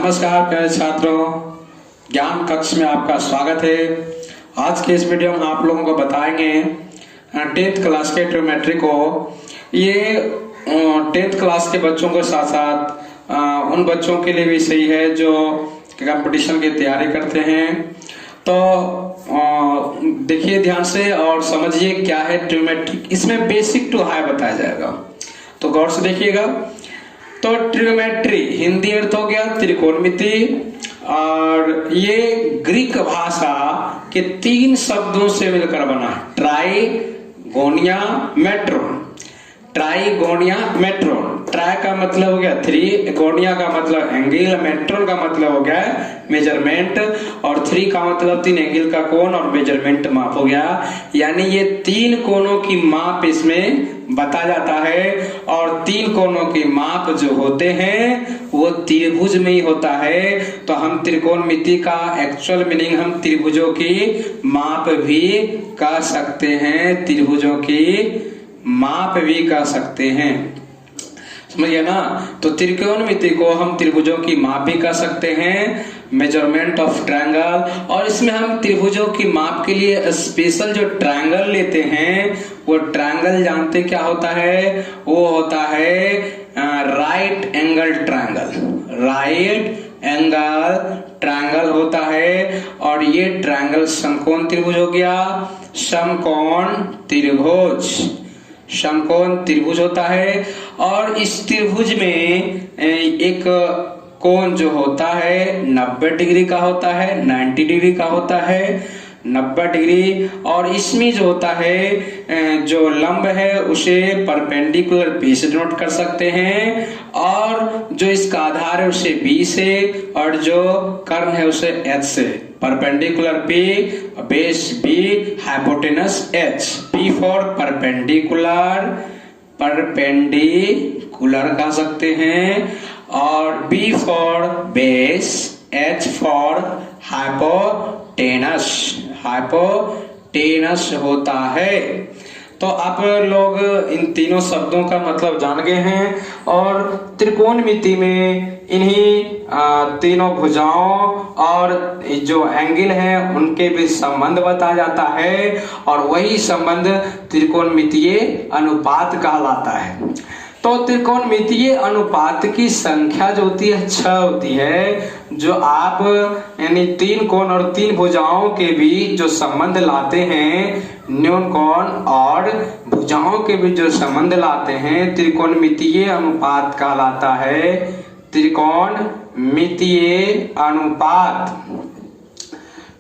नमस्कार प्यारे छात्रों, ज्ञान कक्ष में आपका स्वागत है। आज के इस वीडियो में आप लोगों को बताएंगे 10th क्लास के ट्रिग्नोमेट्री को। ये 10th क्लास के बच्चों के साथ साथ उन बच्चों के लिए भी सही है जो कंपटीशन की तैयारी करते हैं। तो देखिए ध्यान से और समझिए क्या है ट्रिग्नोमेट्री। इसमें बेसिक टू हाई बताया जाएगा, तो गौर से देखिएगा। तो ट्रिग्नोमेट्री हिंदी अर्थ हो गया त्रिकोणमिति, और ये ग्रीक भाषा के 3 शब्दों से मिलकर बना है। ट्राइगोनिया मेट्रोन, ट्राइगोनिया मेट्रोन। ट्राई का मतलब हो गया 3, गोनिया का मतलब एंगल, मेट्रोन का मतलब हो गया मेजरमेंट, और 3 का मतलब 3 एंगल का कोण और मेजरमेंट माप हो गया। यानी ये 3 कोणों की माप इसमें बताया जाता है, और 3 कोणों की माप जो होते हैं वो त्रिभुज में ही होता है। तो हम त्रिकोणमिति का एक्चुअल मीनिंग हम त्रिभुजों की माप भी कर सकते हैं, त्रिभुजों की माप भी कर सकते हैं, समझिए ना। तो त्रिकोणमिति को हम त्रिभुजों की माप भी कर सकते हैं, मेजरमेंट ऑफ ट्रायंगल। और इसमें हम त्रिभुजों की माप के लिए स्पेशल जो ट्रायंगल लेते हैं, वो ट्रायंगल जानते क्या होता है? वो होता है right angle triangle. Right angle triangle होता है, और ये ट्रायंगल समकोण त्रिभुज हो गया। समकोण त्रिभुज, समकोण त्रिभुज होता है। और इस त्रिभुज में एक कोण जो होता है 90 डिग्री का होता है, 90 डिग्री का होता है, 90 डिग्री। और इसमें जो होता है जो लंब है उसे परपेंडिकुलर बी से डिनोट कर सकते हैं, और जो इसका आधार है उसे बी से, और जो कर्ण है उसे एच से। Perpendicular P, base B, hypotenuse H. P for perpendicular, perpendicular कह सकते हैं, और B for base, H for hypotenuse, hypotenuse होता है। तो आप लोग इन तीनों शब्दों का मतलब जान गए हैं, और त्रिकोणमिति में इन्हीं तीनों भुजाओं और जो एंगल है उनके बीच संबंध बताया जाता है, और वही संबंध त्रिकोणमितीय अनुपात कहलाता है। तो त्रिकोणमितीय अनुपात की संख्या जो होती है 6 होती है। जो आप यानी 3 कोण और 3 भुजाओं के बीच जो संबंध लाते हैं, न्यून कोण और भुजाओं के बीच जो संबंध लाते हैं, त्रिकोणमितीय अनुपात कहलाता है। त्रिकोणमितीय अनुपात,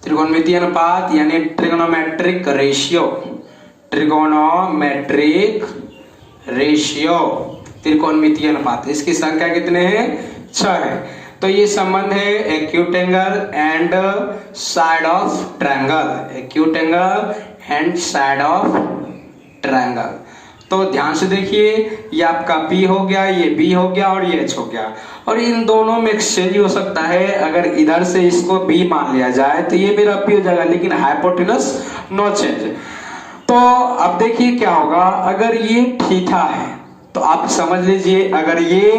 त्रिकोणमितीय अनुपात यानी ट्रिग्नोमेट्रिक रेशियो, ट्रिगोनोमेट्रिक रेशियो, त्रिकोणमितीय अनुपात। इसकी संख्या कितने हैं? 6 है। तो ये संबंध है acute angle and side of triangle, acute angle and side of triangle. तो ध्यान से देखिए, ये आपका P हो गया, ये B हो गया, और ये H हो गया, और इन दोनों में एक्सचेंज हो सकता है। अगर इधर से इसको B मान लिया जाए तो ये मेरा P हो जाएगा, लेकिन हाइपोटेनस नो चेंज। तो अब देखिए क्या होगा, अगर ये थीटा है तो आप समझ लीजिए, अगर ये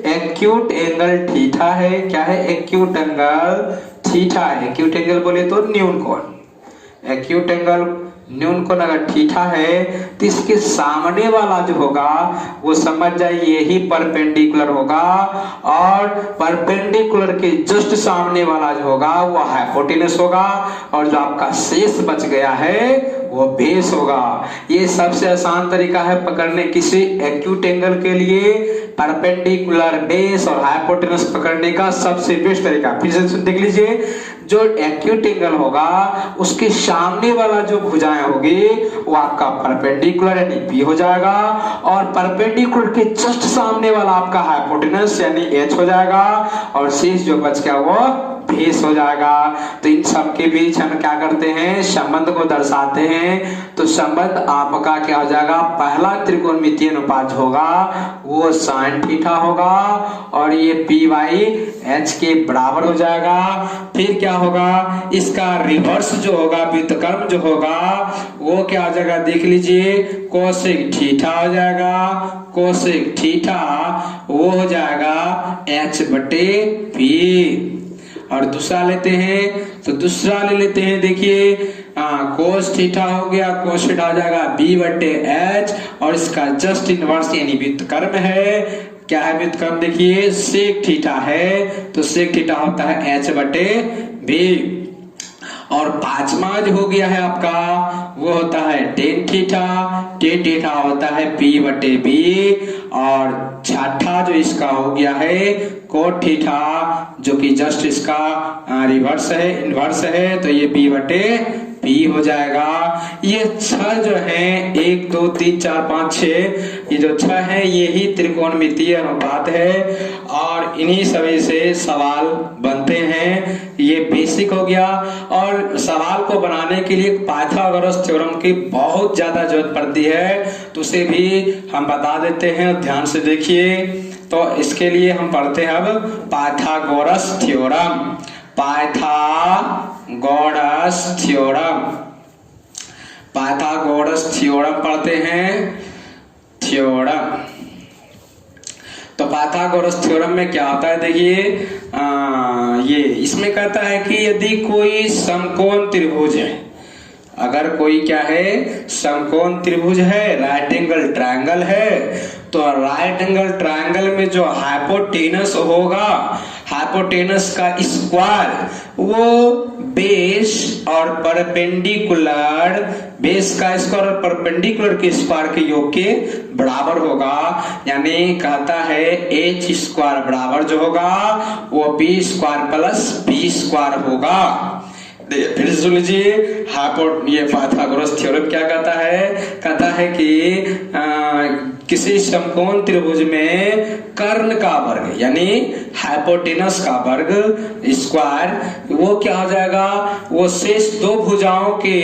एक्यूट एंगल थीटा है, क्या है? एक्यूट एंगल थीटा है। एक्यूट एंगल बोले तो न्यून कोण, एक्यूट एंगल न्यून कोण अगर थीटा है तो इसके सामने वाला जो होगा वो समझ जाइए यही परपेंडिकुलर होगा, और परपेंडिकुलर के जस्ट सामने वाला जो होगा वो हाइपोटेनस होगा, और जो आपका शेष बच गया है वो बेस होगा। ये सबसे आसान तरीका है पकड़ने किसी एक्यूट एंगल के लिए, परपेंडिकुलर, बेस और हाइपोटेनस पकड़ने का सबसे बेस्ट तरीका। फिर से देख लीजिए, जो एक्यूट एंगल होगा उसके सामने वाला जो भुजाएं होगी वो आपका परपेंडिकुलर यानी P हो जाएगा, और परपेंडिकुलर के जस्ट सामने वाला आपका हाइपोटेनस यानी H हो जाएगा, और शेष जो बच गया वो 20 हो जाएगा। तो इन सब के बीच हम क्या करते हैं, संबंध को दर्शाते हैं। तो संबंध आपका क्या हो जाएगा, पहला त्रिकोणमितीय अनुपात होगा वो sin थीटा होगा और ये P/H के बराबर हो जाएगा। फिर क्या होगा, इसका रिवर्स जो होगा, व्युत्क्रम जो होगा वो क्या हो जाएगा, देख लीजिए, कोसेक थीटा हो जाएगा। कोसेक थीटा वो हो जाएगा H/P। और दूसरा लेते हैं, तो दूसरा ले लेते हैं, देखिए कोस थीटा हो गया, कोस थीटा हो जाएगा B/H और इसका जस्ट इनवर्स यानी व्युत्क्रम है। क्या है व्युत्क्रम, देखिए सेक थीटा है, तो सेक थीटा होता है H/B। और पांचवा जो हो गया है आपका वो होता है टेन थीटा। टेन थीटा होता है P/B। और छठा जो इसका हो गया है कोट थीटा, जो कि जस्ट इसका रिवर्स है, इनवर्स है, तो ये P/B हो जाएगा। ये 6 जो है 1 2 3 4 5 6, ये जो 6 है यही त्रिकोणमितीय अनुपात है और इन्हीं सभी से सवाल बनते हैं। ये बेसिक हो गया। और सवाल को बनाने के लिए पाइथागोरस थ्योरम की बहुत ज्यादा जरूरत पड़ती है, तो उसे भी हम बता देते हैं, ध्यान से देखिए। तो इसके लिए हम पढ़ते हैं अब Pythagoras theorem. Pythagoras theorem, Pythagoras theorem पढ़ते हैं, थ्योरम। तो पाइथागोरस थ्योरम में क्या होता है, देखिए ये इसमें कहता है कि यदि कोई समकोण त्रिभुज है, अगर कोई क्या है, समकोण त्रिभुज है, राइट एंगल ट्रायंगल है, तो राइट एंगल ट्रायंगल में जो हाइपोटेनस होगा, हाइपोटेनस का स्क्वायर वो बेस और परपेंडिकुलर, बेस का स्क्वायर और परपेंडिकुलर के स्क्वायर के योग के बराबर होगा। यानी कहता है एच स्क्वायर बराबर जो होगा वो B square plus B square होगा। फिर सुन लीजिए, ये पाइथागोरस थ्योरम क्या कहता है, कहता है कि किसी समकोण त्रिभुज में कर्ण का वर्ग यानी हाइपोटेनस का वर्ग स्क्वायर वो क्या हो जाएगा, वो शेष दो भुजाओं के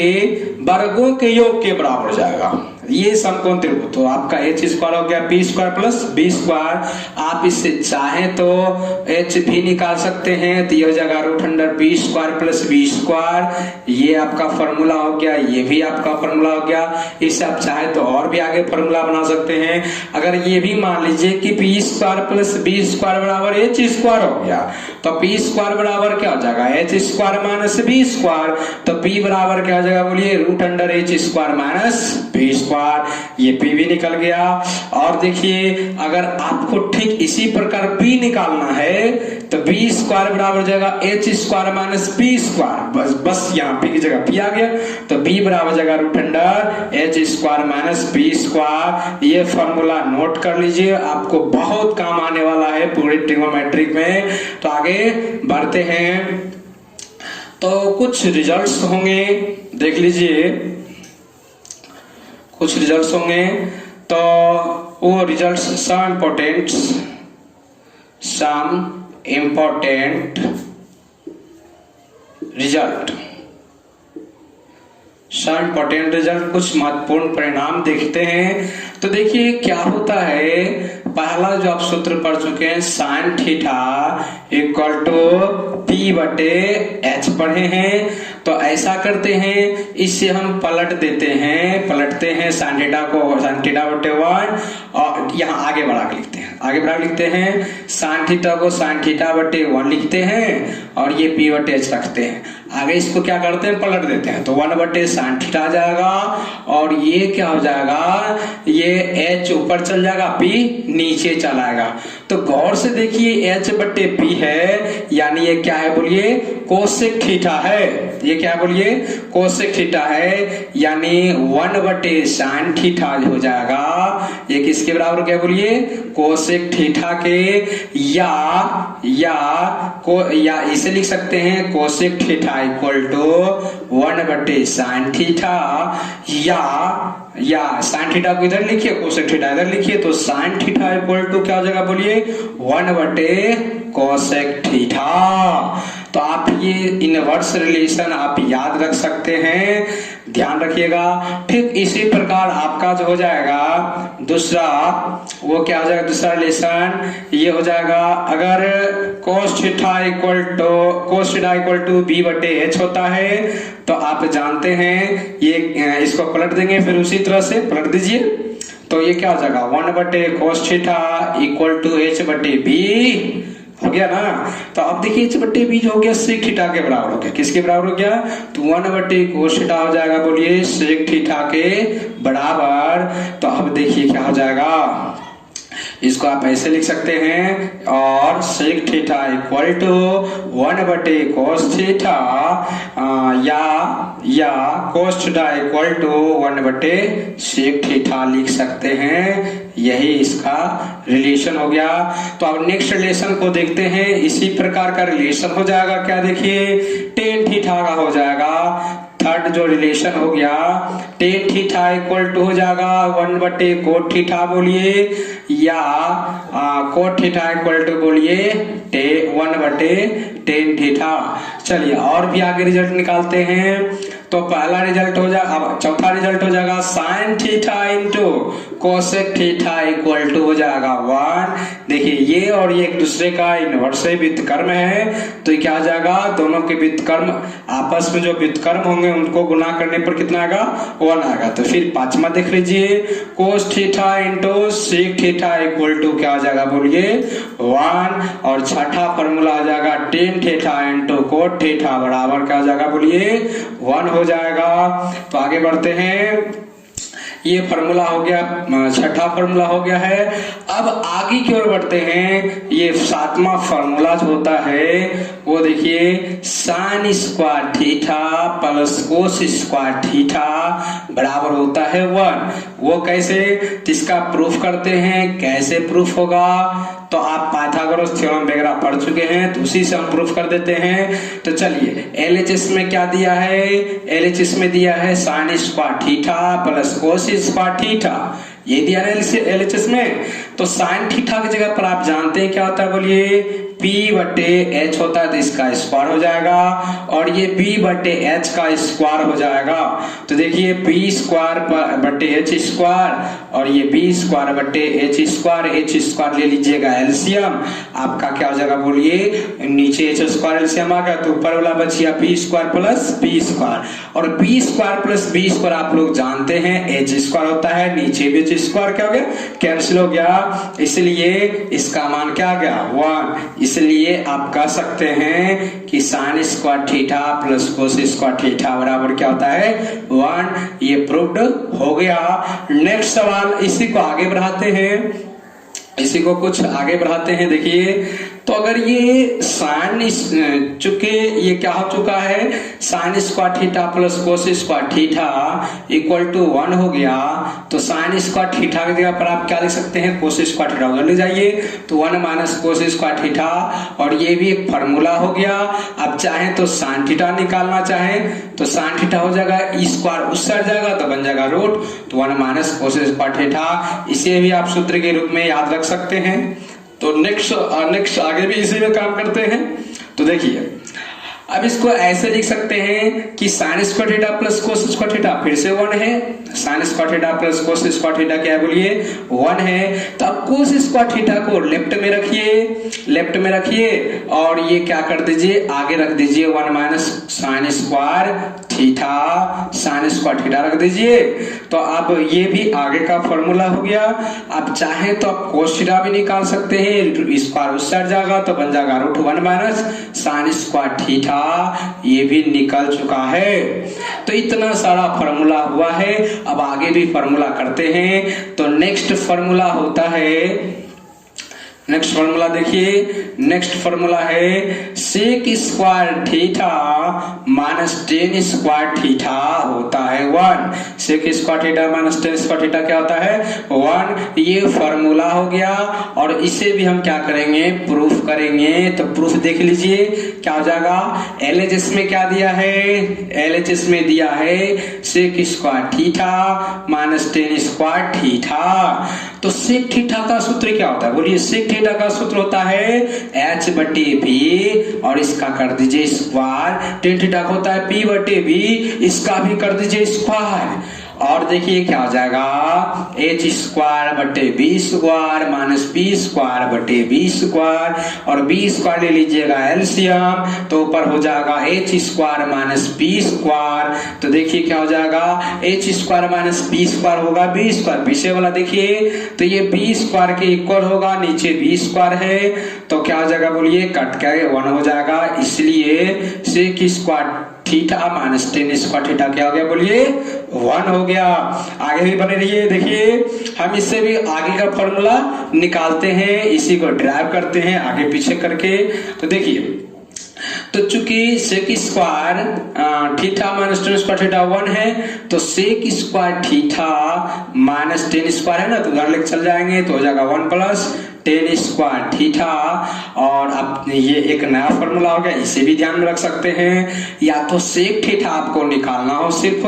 वर्गों के योग के बराबर हो जाएगा। ये समकोण त्रिभुज, तो आपका एच स्क्वायर हो गया P square plus B square. आप इससे चाहें तो एच भी निकाल सकते हैं, तो ये हो जाएगा root under P square plus B square. ये आपका फॉर्मूला हो गया, ये भी आपका फॉर्मूला हो गया। इससे आप चाहे तो और भी आगे फॉर्मूला बना सकते हैं। अगर ये भी मान लीजिए कि P square plus B square बराबर एच स्क्वायर हो गया, तो पी स्क्वायर बराबर क्या हो जाएगा, H square minus B square. तो पी बराबर क्या हो जाएगा, बोलिए root under H square minus B square. ये पी भी निकल गया। और देखिए, अगर आपको ठीक इसी प्रकार पी निकालना है तो बी स्क्वायर बराबर हो जाएगा H square minus P square. बस यहाँ पी की जगह पी आ गया, तो बी बराबर हो जाएगा root under H square minus P square. ये फॉर्मूला नोट कर लीजिए, आपको बहुत काम आने वाला है पूरे ट्रिग्नोमेट्रिक में। तो आगे बढ़ते हैं, तो कुछ रिजल्ट्स होंगे, देख लीजिए कुछ रिजल्ट्स होंगे। तो वो results some important result, some important result, कुछ महत्वपूर्ण परिणाम देखते हैं। तो देखिए क्या होता है, पहला जो आप सूत्र पढ़ चुके हैं sine theta equal to P/H पढ़े हैं। तो ऐसा करते हैं, इससे हम पलटते हैं साइन थीटा को साइन थीटा बटे 1 और यहाँ आगे बढ़ा के लिखते हैं साइन थीटा को साइन थीटा बटे 1 लिखते हैं और ये P/H रखते हैं। आगे इसको क्या करते हैं, पलट देते हैं, तो 1 साइन थीटा आ जाएगा और ये क्या हो जाएगा, ये H ऊपर चल जाएगा, P नीचे चला आएगा। तो गौर से देखिए H/P है, यानी ये क्या है बोलिए, कोसेक थीटा है। ये क्या बोलिए, कोसेक थीटा है, यानी 1 साइन थीटा हो जाएगा। ये किसके बराबर क्या बोलिए, कोसेक थीटा के, या इसे लिख सकते हैं cosec theta equal to 1 sine theta, या साइन थीटा को इधर लिखिए, कोसेक थीटा इधर लिखिए, तो साइन थीटा इक्वल टू क्या हो जाएगा बोलिए 1 कोसेक थीटा। तो तो आप ये इनवर्स रिलेशन आप याद रख सकते हैं, ध्यान रखिएगा। ठीक इसी प्रकार आपका जो हो जाएगा दूसरा, वो क्या हो जाएगा दूसरा रिलेशन, ये हो जाएगा अगर cos theta equal to B बटे एच होता है तो आप जानते हैं ये इसको पलट देंगे, फिर उसी तरह से पलट दीजिए तो ये क्या हो जाएगा 1 बटे cos theta equal to H बटे बी हो गया ना। तो अब देखिए एच बटे बी जो हो गया सेक थीटा के बराबर हो गया, किसके बराबर हो गया, तो 1 बटे cos थीटा हो जाएगा, बोलिए सेक थीटा के बराबर। तो अब देखिए क्या हो जाएगा, इसको आप ऐसे लिख सकते हैं और सेक थीटा इक्वल टू 1 बटे cos थीटा या cos थीटा इक्वल टू 1 बटे सेक थीटा लिख सकते हैं, यही इसका रिलेशन हो गया। तो अब नेक्स्ट रिलेशन को देखते हैं, इसी प्रकार का रिलेशन हो जाएगा क्या, देखिए टेन थीटा का हो जाएगा। थर्ड जो रिलेशन हो गया टेन थीटा इक्वल टू हो जाएगा 1 बटे कोट थीटा बोलिए, या कोट थीटा इक्वल टू बोलिए 1 बटे टेन थीटा। चलिए और भी आगे रिजल्ट निकालते हैं। तो पहला रिजल्ट हो जाएगा, अब चौथा रिजल्ट हो जाएगा sine theta into cosec theta equal to हो जाएगा 1। देखिए ये और ये एक दूसरे का इनवर्स व्युत्क्रम है, तो ये क्या आ जाएगा, दोनों के व्युत्क्रम आपस में जो व्युत्क्रम होंगे उनको गुना करने पर कितना आएगा 1 आएगा। तो फिर पांचवा देख लीजिए cos theta into sec theta equal to क्या आ जाएगा, बोलिए 1। और छठा फॉर्मूला आ जाएगा tan theta into cot theta बराबर क्या आ जाएगा, बोलिए 1 हो जाएगा। तो आगे बढ़ते हैं, ये फॉर्मूला हो गया, छठा फॉर्मूला हो गया है। अब आगे की ओर बढ़ते हैं, ये सातवां फॉर्मूला जो होता है वो देखिए sign square theta plus cos square theta बराबर होता है 1। वो कैसे, इसका प्रूफ करते हैं, कैसे प्रूफ होगा, तो आप पाइथागोरस थ्योरम वगैरह पढ़ चुके हैं तो उसी से हम प्रूफ कर देते हैं। तो चलिए एलएचएस में क्या दिया है, एलएचएस में दिया है sine square theta plus cos square theta, ये दिया है एलएचएस में। तो साइन थीटा की जगह पर आप जानते हैं क्या होता है, बोलिए P बटे H होता है, तो इसका स्क्वायर हो जाएगा, और ये B बटे H का स्क्वायर हो जाएगा। तो देखिए B स्क्वायर बटे H स्क्वायर और ये B स्क्वायर बटे H स्क्वायर ले लीजिएगा एलसीएम, आपका क्या हो जाएगा, बोलिए नीचे H स्क्वायर एलसीएम आ गया तो ऊपर वाला बचिया B square plus B square, और B square plus B square आप लोग जानते हैं H स्क्वायर होता है, नीचे भी H स्क्वायर क्या हो गया, कैंसिल हो गया, इसलिए इसका मान क्या आ गया 1। इसलिए आप कह सकते हैं कि sign square theta plus cos square theta बराबर क्या होता है 1। ये प्रूव्ड हो गया। नेक्स्ट सवाल, इसी को आगे बढ़ाते हैं, इसी को कुछ आगे बढ़ाते हैं। देखिए तो अगर ये साइन चुके ये क्या हो चुका है, sine square theta plus cos square theta equal to 1 हो गया, तो साइन स्क्वायर थीटा की जगह पर आप क्या लिख सकते हैं, कोस स्क्वायर थीटा उधर ले जाइए, तो 1 माइनस कोस स्क्वायर थीटा, और ये भी एक फॉर्मूला हो गया। अब चाहे तो साइन थीटा निकालना चाहे तो साइन थीटा हो जाएगा, स्क्वायर उस साइड जाएगा तो बन जाएगा रूट, तो 1 माइनस कोस स्क्वायर थीटा, इसे भी आप सूत्र के रूप में याद रख सकते हैं। तो नेक्स्ट आगे भी इसी में काम करते हैं। तो देखिए अब इसको ऐसे लिख सकते हैं कि sign square theta plus cos square theta फिर से 1 है, sine square theta plus cos square theta क्या है, बोलिए 1 है। तो अब कोस स्क्वायर थीटा को लेफ्ट में रखिए और ये क्या कर दीजिए, आगे रख दीजिए 1 माइनस साइन स्क्वायर थीटा रख दीजिए। तो अब ये भी आगे का फॉर्मूला हो गया। अब चाहे तो आप कोस थीटा भी निकाल सकते हैं, स्क्वायर उस साइड जाएगा तो बन जाएगा root 1 minus sine square theta, ये भी निकल चुका है। तो इतना सारा फॉर्मूला हुआ है। अब आगे भी फॉर्मूला करते हैं। तो नेक्स्ट फॉर्मूला होता है, नेक्स्ट फॉर्मूला देखिए, नेक्स्ट फॉर्मूला है sec square theta minus tan square theta होता है 1। Sec square theta minus tan square theta क्या होता है 1। ये फॉर्मूला हो गया और इसे भी हम क्या करेंगे, प्रूफ करेंगे। तो प्रूफ देख लीजिए क्या हो जाएगा, एलएचएस में क्या दिया है, एलएचएस में दिया है sec square theta minus tan square theta. तो सेक थीटा का सूत्र क्या होता है? बोलिए, सेक थीटा का सूत्र होता है h/p और इसका कर दीजिए स्क्वायर। टेन थीटा का होता है p/b, इसका भी कर दीजिए स्क्वायर। और देखिए क्या हो जाएगा, h²/b² माइनस p²/b² और b² ले लीजिएगा एलसीएम, तो ऊपर हो जाएगा h² - p²। तो देखिए क्या हो जाएगा, h² - p² होगा b², पीछे वाला देखिए, तो ये b² के इक्वल होगा, नीचे b² है, तो क्या हो जाएगा बोलिए, कट के 1 हो जाएगा। इसलिए sec² theta minus tan² theta क्या हो गया बोलिए, 1 हो गया। आगे भी बने रहिए। देखिए हम इससे भी आगे का फॉर्मूला निकालते हैं, इसी को ड्राइव करते हैं आगे पीछे करके। तो देखिए, तो चूंकि sec² theta minus tan² theta 1 है, तो sec² थीटा माइनस tan² है ना, तो उधर लेके चल जाएंगे, तो हो जाएगा 1 प्लस tan² थीटा। और अब ये एक नया फॉर्मूला हो गया, इसे भी ध्यान में रख सकते हैं। या तो सेक थीटा आपको निकालना हो सिर्फ,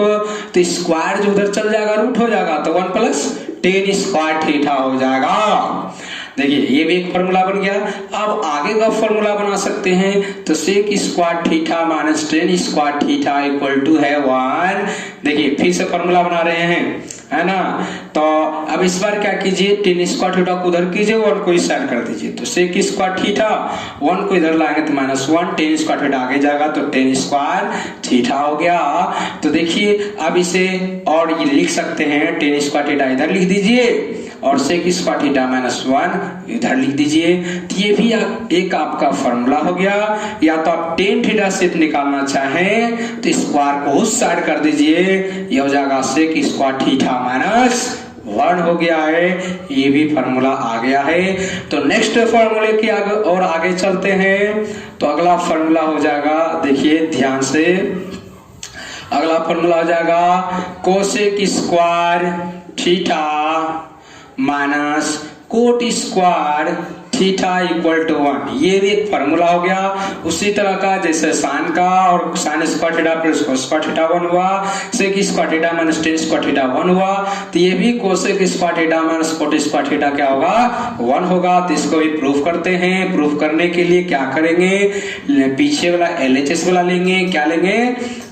तो स्क्वायर जो उधर चल जाएगा रूट हो जाएगा, तो 1 प्लस tan² थीटा हो जाएगा। देखिए ये भी एक फॉर्मूला बन गया। अब आगे का फॉर्मूला बना सकते हैं, तो sec² theta minus tan² theta equal to है 1। देखिए फिर से फॉर्मूला बना रहे हैं, है ना। तो अब इस बार क्या कीजिए, tan² थीटा को उधर कीजिए, 1 को इस साइड कर दीजिए, तो sec² थीटा 1 को इधर लाएंगे तो -1, tan² थीटा आगे जाएगा तो tan² थीटा हो गया। तो देखिए अब इसे और ये लिख सकते हैं, tan² थीटा इधर लिख दीजिए और sec² थीटा -1 इधर लिख दीजिए। तो ये भी एक आपका फॉर्मूला हो गया। या तो आप tan थीटा से निकालना चाहें तो स्क्वायर को उस साइड कर दीजिए, ये हो जाएगा sec² थीटा -1 हो गया है। ये भी फॉर्मूला आ गया है। तो नेक्स्ट फॉर्मूले के आगे और आगे चलते हैं। तो अगला फॉर्मूला हो जाएगा, देखिए ध्यान से, अगला फॉर्मूला हो जाएगा cosec² theta minus cot² theta equal to 1। ये भी एक फॉर्मूला हो गया उसी तरह का जैसे साइन का, और sin² theta plus cos² theta 1 हुआ, sec² theta minus tan² theta 1 हुआ। तो ये भी cosec² theta minus cot² theta क्या होगा, 1 होगा। तो इसको भी प्रूफ करते हैं। प्रूफ करने के लिए क्या करेंगे, पीछे वाला LHS वाला लेंगे, क्या लेंगे,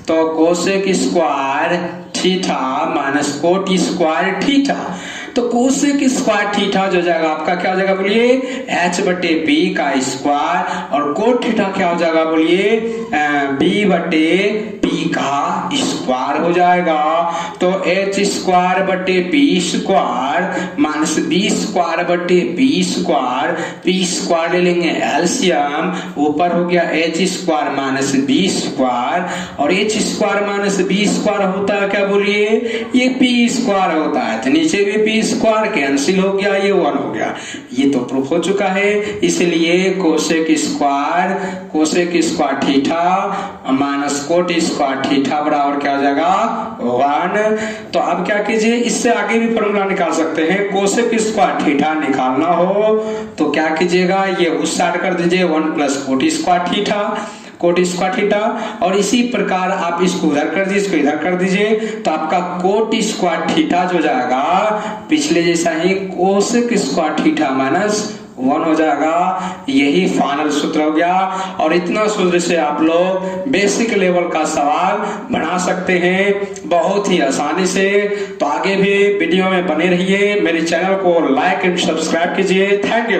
तो cosec² theta minus cot² theta. तो cosec² थीटा जो जाएगा आपका क्या हो जाएगा बोलिए, h/p का स्क्वायर, और cot थीटा क्या हो जाएगा बोलिए, b/p का स्क्वायर हो जाएगा। तो h² माइनस b² ले लेंगे एलसीएम, ऊपर हो गया h² माइनस b² और h² माइनस b² होता है क्या बोलिए, ये p² होता है। तो नीचे भी p² कैंसिल हो गया, ये 1 हो गया। ये तो प्रूफ हो चुका है। इसलिए cosec² theta minus cot² theta बराबर क्या हो जाएगा, 1। तो अब क्या कीजिए, इससे आगे भी फॉर्मूला निकाल सकते हैं। cosec² थीटा निकालना हो तो क्या कीजिएगा, ये उस साइड कर दीजिए, 1 प्लस cot² थीटा, और इसी प्रकार आप इसको उधर कर दीजिए, इसको इधर कर दीजिए, तो आपका cot² थीटा जो जाएगा पिछले जैसा ही cosec² थीटा माइनस 1 हो जाएगा। यही फाइनल सूत्र हो गया। और इतना सूत्र से आप लोग बेसिक लेवल का सवाल बना सकते हैं बहुत ही आसानी से। तो आगे भी वीडियो में बने रहिए, मेरे चैनल को लाइक एंड सब्सक्राइब कीजिए। Thank you.